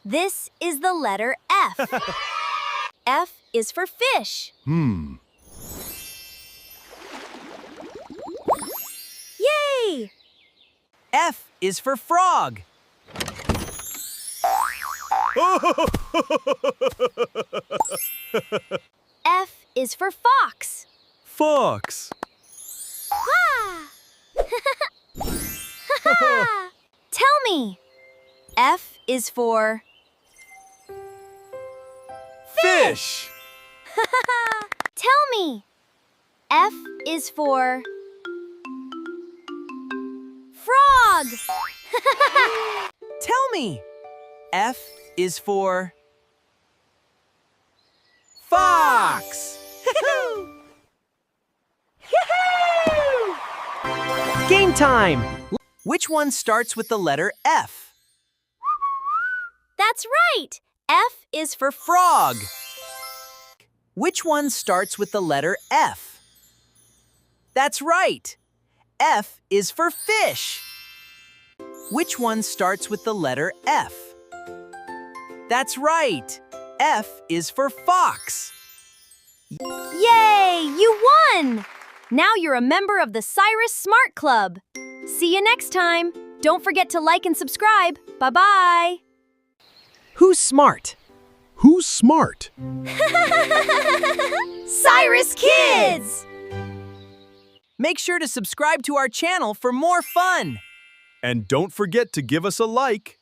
This is the letter F. F is for fish. Yay! F is for frog. F is for fox. Fox. Ah! Tell me. F is for Fish. Tell me. F is for frog. Tell me. F is for fox. Game time. Which one starts with the letter F? That's right. F is for Frog. Which one starts with the letter F? That's right. F is for fish. Which one starts with the letter F? That's right. F is for fox. Yay! You won! Now you're a member of the Cyrus Smart Club. See you next time. Don't forget to like and subscribe. Bye-bye. Who's smart? Who's smart? Cyrus Kids! Make sure to subscribe to our channel for more fun. And don't forget to give us a like.